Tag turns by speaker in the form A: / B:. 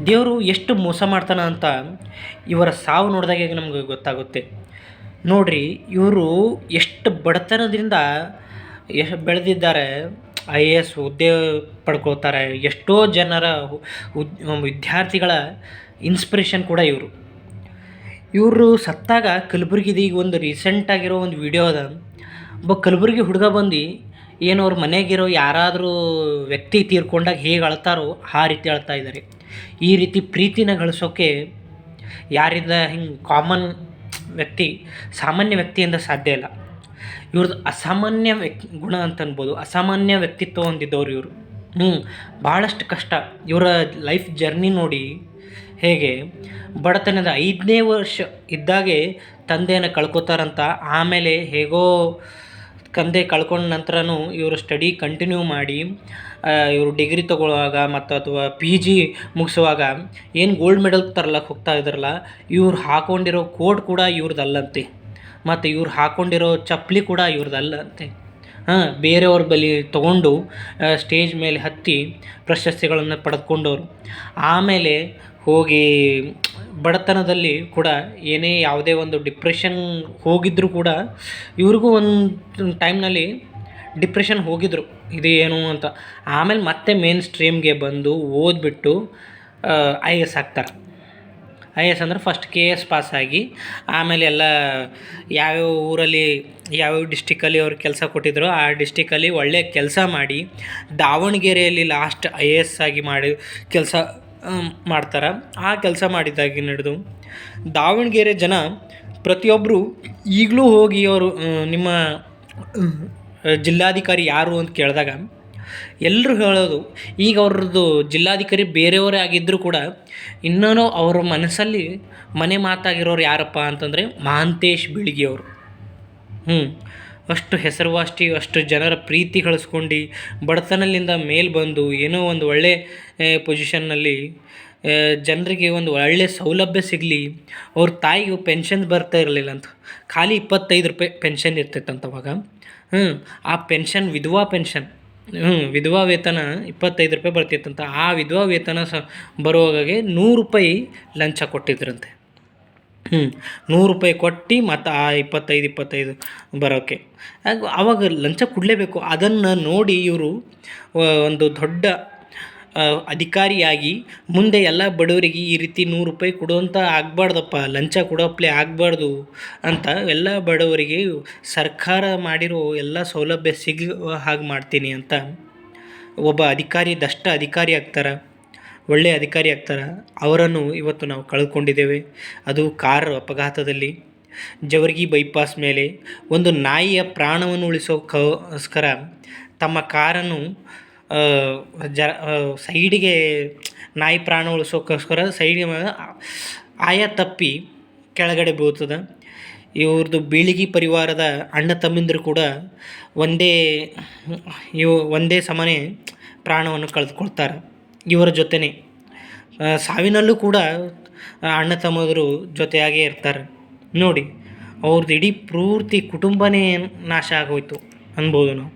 A: ದೇವರು ಎಷ್ಟು ಮೋಸ ಮಾಡ್ತಾನೆ ಅಂತ ಇವರ ಸಾವು ನೋಡಿದಾಗೆ ನಮ್ಗೆ ಗೊತ್ತಾಗುತ್ತೆ. ನೋಡಿರಿ, ಇವರು ಎಷ್ಟು ಬಡತನದಿಂದ ಬೆಳೆದಿದ್ದಾರೆ. IAS ಹುದ್ದೆ ಪಡ್ಕೊಳ್ತಾರೆ. ಎಷ್ಟೋ ಜನರ ವಿದ್ಯಾರ್ಥಿಗಳ ಇನ್ಸ್ಪಿರೇಷನ್ ಕೂಡ ಇವರು. ಇವರು ಸತ್ತಾಗ ಕಲಬುರ್ಗಿದು ಈಗ ಒಂದು ರೀಸೆಂಟಾಗಿರೋ ಒಂದು ವಿಡಿಯೋ ಅದ. ಒಬ್ಬ ಕಲಬುರ್ಗಿ ಹುಡುಗ ಬಂದು ಏನು ಅವ್ರ ಮನೆಗಿರೋ ಯಾರಾದರೂ ವ್ಯಕ್ತಿ ತೀರ್ಕೊಂಡಾಗ ಹೇಗೆ ಅಳ್ತಾರೋ ಆ ರೀತಿ ಅಳ್ತಾ ಇದ್ದಾರೆ. ಈ ರೀತಿ ಪ್ರೀತಿನ ಗಳಿಸೋಕ್ಕೆ ಯಾರಿಂದ ಹಿಂಗೆ ವ್ಯಕ್ತಿ ಸಾಮಾನ್ಯ ವ್ಯಕ್ತಿಯಿಂದ ಸಾಧ್ಯ ಇಲ್ಲ. ಇವ್ರದ್ದು ಅಸಾಮಾನ್ಯ ಗುಣ ಅಂತ ಅನ್ಬೋದು. ಅಸಾಮಾನ್ಯ ವ್ಯಕ್ತಿತ್ವ ಹೊಂದಿದ್ದವ್ರು ಇವರು. ಭಾಳಷ್ಟು ಕಷ್ಟ. ಇವರ ಲೈಫ್ ಜರ್ನಿ ನೋಡಿ, ಹೇಗೆ ಬಡತನದ 5ನೇ ವರ್ಷ ಇದ್ದಾಗೆ ತಂದೆಯನ್ನು ಕಳ್ಕೊತಾರಂತ. ಆಮೇಲೆ ಹೇಗೋ ತಂದೆ ಕಳ್ಕೊಂಡ ನಂತರನೂ ಇವರು ಸ್ಟಡಿ ಕಂಟಿನ್ಯೂ ಮಾಡಿ ಇವರು ಡಿಗ್ರಿ ತೊಗೊಳ್ಳುವಾಗ ಮತ್ತು ಅಥವಾ PG ಮುಗಿಸುವಾಗ ಏನು ಗೋಲ್ಡ್ ಮೆಡಲ್ ತರ್ಲಕ್ಕೆ ಹೋಗ್ತಾ ಇದ್ದಾರಲ್ಲ, ಇವ್ರು ಹಾಕ್ಕೊಂಡಿರೋ ಕೋಟ್ ಕೂಡ ಇವ್ರದ್ದಲ್ಲಂತೆ. ಮತ್ತು ಇವ್ರು ಹಾಕ್ಕೊಂಡಿರೋ ಚಪ್ಪಲಿ ಕೂಡ ಇವ್ರದ್ದಲ್ಲಂತೆ. ಬೇರೆಯವ್ರ ಬಳಿ ತೊಗೊಂಡು ಸ್ಟೇಜ್ ಮೇಲೆ ಹತ್ತಿ ಪ್ರಶಸ್ತಿಗಳನ್ನು ಪಡೆದುಕೊಂಡವರು. ಆಮೇಲೆ ಹೋಗಿ ಬಡತನದಲ್ಲಿ ಕೂಡ ಏನೇ ಯಾವುದೇ ಒಂದು ಡಿಪ್ರೆಷನ್ ಹೋಗಿದ್ದರೂ ಕೂಡ ಇವ್ರಿಗೂ ಒಂದು ಟೈಮ್ನಲ್ಲಿ ಡಿಪ್ರೆಷನ್ ಹೋಗಿದ್ದರು, ಇದು ಏನು ಅಂತ. ಆಮೇಲೆ ಮತ್ತೆ ಮೇನ್ ಸ್ಟ್ರೀಮ್ಗೆ ಬಂದು ಓದ್ಬಿಟ್ಟು IAS ಆಗ್ತಾರೆ. IAS ಅಂದರೆ ಫಸ್ಟ್ KS ಪಾಸಾಗಿ ಆಮೇಲೆ ಎಲ್ಲ ಯಾವ್ಯಾವ ಊರಲ್ಲಿ ಯಾವ್ಯಾವ ಡಿಸ್ಟಿಕಲ್ಲಿ ಅವ್ರು ಕೆಲಸ ಕೊಟ್ಟಿದ್ರು ಆ ಡಿಸ್ಟಿಕಲ್ಲಿ ಒಳ್ಳೆಯ ಕೆಲಸ ಮಾಡಿ ದಾವಣಗೆರೆಯಲ್ಲಿ ಲಾಸ್ಟ್ IAS ಆಗಿ ಮಾಡಿ ಕೆಲಸ ಮಾಡ್ತಾರೆ. ಆ ಕೆಲಸ ಮಾಡಿದ್ದಾಗಿ ನಡೆದು ದಾವಣಗೆರೆ ಜನ ಪ್ರತಿಯೊಬ್ಬರು ಈಗಲೂ ಹೋಗಿ ಅವರು ನಿಮ್ಮ ಜಿಲ್ಲಾಧಿಕಾರಿ ಯಾರು ಅಂತ ಕೇಳಿದಾಗ ಎಲ್ಲರೂ ಹೇಳೋದು, ಈಗ ಅವ್ರದ್ದು ಜಿಲ್ಲಾಧಿಕಾರಿ ಬೇರೆಯವರೇ ಆಗಿದ್ದರೂ ಕೂಡ ಇನ್ನೂ ಅವರ ಮನಸ್ಸಲ್ಲಿ ಮನೆ ಮಾತಾಗಿರೋರು ಯಾರಪ್ಪ ಅಂತಂದರೆ ಮಹಾಂತೇಶ್ ಬೀಳ್ಗಿಯವರು. ಅಷ್ಟು ಹೆಸರುವಾಸಿ, ಅಷ್ಟು ಜನರ ಪ್ರೀತಿ ಗಳಿಸ್ಕೊಂಡು ಬಡತನದಿಂದ ಮೇಲೆ ಬಂದು ಏನೋ ಒಂದು ಒಳ್ಳೆ ಪೊಸಿಷನ್ನಲ್ಲಿ ಜನರಿಗೆ ಒಂದು ಒಳ್ಳೆಯ ಸೌಲಭ್ಯ ಸಿಗಲಿ. ಅವ್ರ ತಾಯಿಗೆ ಪೆನ್ಷನ್ ಬರ್ತಾ ಇರಲಿಲ್ಲ ಅಂತ, ಖಾಲಿ 25 ರೂಪಾಯಿ ಪೆನ್ಷನ್ ಇರ್ತೈತಂತ ಅವಾಗ. ಆ ಪೆನ್ಷನ್ ವಿಧವಾ ಪೆನ್ಷನ್, ವಿಧವಾ ವೇತನ 25 ರೂಪಾಯಿ ಬರ್ತಿತ್ತಂತ. ಆ ವಿಧವಾ ವೇತನ ಬರುವಾಗೆ 100 ರೂಪಾಯಿ ಲಂಚ ಕೊಟ್ಟಿದ್ರಂತೆ. 100 ರೂಪಾಯಿ ಕೊಟ್ಟು ಮತ್ತು ಆ 25 ಬರೋಕ್ಕೆ ಆವಾಗ ಲಂಚ ಕೊಡಲೇಬೇಕು. ಅದನ್ನು ನೋಡಿ ಇವರು ಒಂದು ದೊಡ್ಡ ಅಧಿಕಾರಿಯಾಗಿ ಮುಂದೆ ಎಲ್ಲ ಬಡವರಿಗೆ ಈ ರೀತಿ 100 ರೂಪಾಯಿ ಕೊಡುವಂಥ ಆಗಬಾರ್ದಪ್ಪ, ಲಂಚ ಕೊಡೋಪ್ಲೆ ಆಗಬಾರ್ದು ಅಂತ ಎಲ್ಲ ಬಡವರಿಗೆ ಸರ್ಕಾರ ಮಾಡಿರೋ ಎಲ್ಲ ಸೌಲಭ್ಯ ಸಿಗುವ ಹಾಗೆ ಮಾಡ್ತೀನಿ ಅಂತ ಒಬ್ಬ ಅಧಿಕಾರಿ ಆಗ್ತಾರೆ, ಒಳ್ಳೆಯ ಅಧಿಕಾರಿ ಆಗ್ತಾರೆ. ಅವರನ್ನು ಇವತ್ತು ನಾವು ಕಳೆದುಕೊಂಡಿದ್ದೇವೆ. ಅದು ಕಾರ್ ಅಪಘಾತದಲ್ಲಿ ಜವರ್ಗಿ ಬೈಪಾಸ್ ಮೇಲೆ ಒಂದು ನಾಯಿಯ ಪ್ರಾಣವನ್ನು ಉಳಿಸೋಕ್ಕೋಸ್ಕರ ತಮ್ಮ ಕಾರನ್ನು ಸೈಡಿಗೆ, ನಾಯಿ ಪ್ರಾಣ ಉಳಿಸೋಕ್ಕೋಸ್ಕರ ಸೈಡಿಗೆ ಆಯ ತಪ್ಪಿ ಕೆಳಗಡೆ ಬೀಳ್ತದೆ. ಇವ್ರದ್ದು ಬೀಳಿಗಿ ಪರಿವಾರದ ಅಣ್ಣ ತಮ್ಮಂದಿರು ಕೂಡ ಒಂದೇ ಸಮನೆ ಪ್ರಾಣವನ್ನು ಕಳೆದುಕೊಳ್ತಾರೆ. ಇವರ ಜೊತೆನೇ ಸಾವಿನಲ್ಲೂ ಕೂಡ ಅಣ್ಣ ತಮ್ಮಂದಿರು ಜೊತೆಯಾಗೇ ಇರ್ತಾರೆ. ನೋಡಿ, ಅವ್ರದ್ದು ಇಡೀ ಪೂರ್ತಿ ಕುಟುಂಬನೇ ನಾಶ ಆಗೋಯ್ತು ಅನ್ಬೋದು ನಾವು.